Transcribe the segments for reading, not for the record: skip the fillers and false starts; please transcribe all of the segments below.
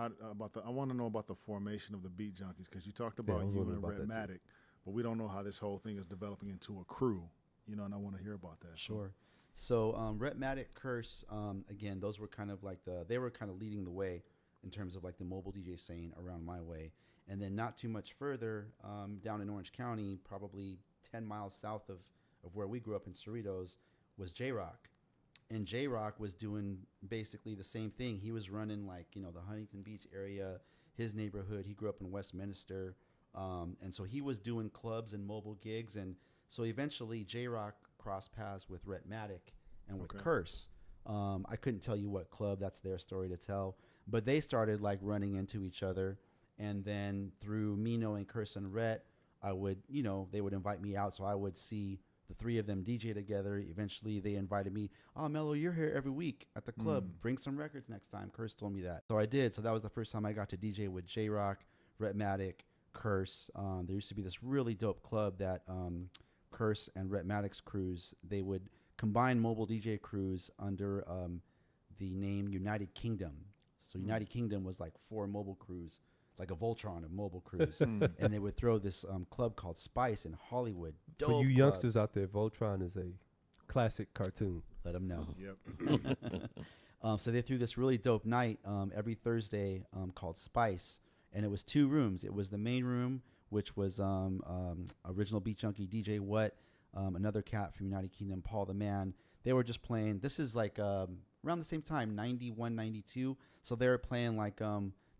I want to know about the formation of the Beat Junkies, because you talked about you and Redmatic, but we don't know how this whole thing is developing into a crew, and I want to hear about that. Sure. So Redmatic, Curse, again, those were kind of like they were kind of leading the way in terms of like the mobile DJ scene around my way. And then not too much further, down in Orange County, probably 10 miles south of where we grew up in Cerritos, was J-Rock. And J-Rock was doing basically the same thing. He was running like, the Huntington Beach area, his neighborhood. He grew up in Westminster. And so he was doing clubs and mobile gigs. And so eventually J-Rock crossed paths with Redmatic and with Curse. I couldn't tell you what club. That's their story to tell. But they started like running into each other. And then through me knowing Curse and Rhett, I would, they would invite me out. So I would see the three of them DJ together. Eventually they invited me. Oh, Mello, you're here every week at the club. Bring some records next time. Curse told me that. So I did. So that was the first time I got to DJ with J-Rock, Redmatic, Curse. There used to be this really dope club that Curse and Redmatic's crews, they would combine mobile DJ crews under the name United Kingdom. So United Kingdom was like 4 mobile crews, like a Voltron of mobile crews. And they would throw this club called Spice in Hollywood. Dope For you club. youngsters out there, Voltron is a classic cartoon. Let them know. Yep. So they threw this really dope night every Thursday called Spice. And it was 2 rooms. It was the main room, which was original Beat Junkie DJ What, another cat from United Kingdom, Paul the Man. They were just playing. This is like around the same time, 91, 92. So they were playing like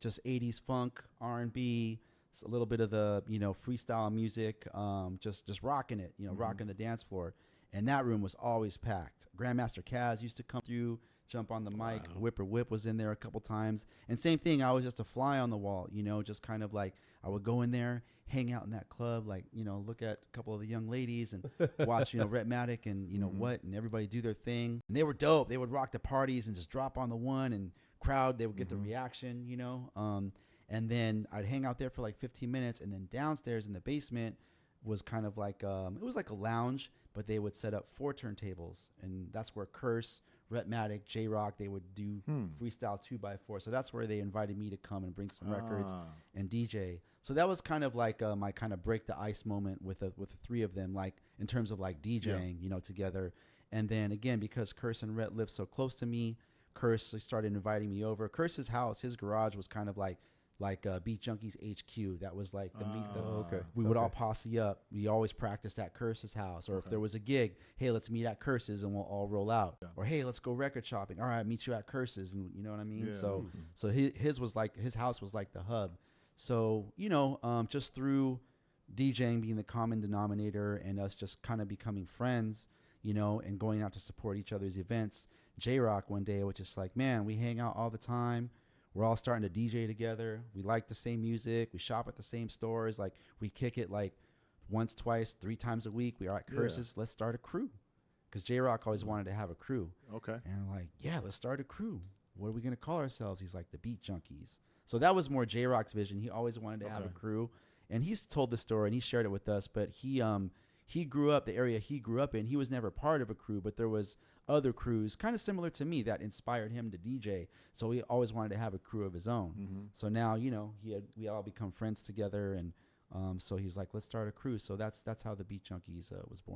just 80s funk, R&B, a little bit of the, freestyle music, just rocking it, rocking the dance floor. And that room was always packed. Grandmaster Kaz used to come through, jump on the mic. Wow. Whipper Whip was in there a couple times. And same thing, I was just a fly on the wall, just kind of like I would go in there, hang out in that club, like, look at a couple of the young ladies and watch, Redmatic and, what, and everybody do their thing. And they were dope. They would rock the parties and just drop on the one and crowd. They would get the reaction, and then I'd hang out there for like 15 minutes. And then downstairs in the basement was kind of like, it was like a lounge, but they would set up 4 turntables. And that's where Curse, Redmatic, J-Rock, they would do freestyle 2x4. So that's where they invited me to come and bring some records and DJ. So that was kind of like my kind of break the ice moment with the 3 of them, like in terms of like DJing, together. And then again, because Curse and Rhett lived so close to me, Curse started inviting me over. Curse's house, his garage was kind of like Beat Junkies HQ. That was like the meet. We would all posse up. We always practiced at Curse's house. Or if there was a gig, hey, let's meet at Curse's and we'll all roll out. Yeah. Or hey, let's go record shopping. All right, meet you at Curse's, and you know what I mean. Yeah. So his was like, his house was like the hub. So just through DJing being the common denominator and us just kind of becoming friends, and going out to support each other's events. J-Rock one day was just like, man, we hang out all the time. We're all starting to DJ together. We like the same music. We shop at the same stores. Like we kick it like once, twice, 3 times a week. We are at Curses. Let's start a crew. Because J-Rock always wanted to have a crew. Okay. And we're like, yeah, let's start a crew. What are we going to call ourselves? He's like, the Beat Junkies. So that was more J-Rock's vision. He always wanted to have a crew. And he's told the story and he shared it with us. But he grew up, the area he grew up in, he was never part of a crew, but there was other crews kind of similar to me that inspired him to DJ. So he always wanted to have a crew of his own. So now, we all become friends together. And so he was like, let's start a crew. So that's how the Beat Junkies was born.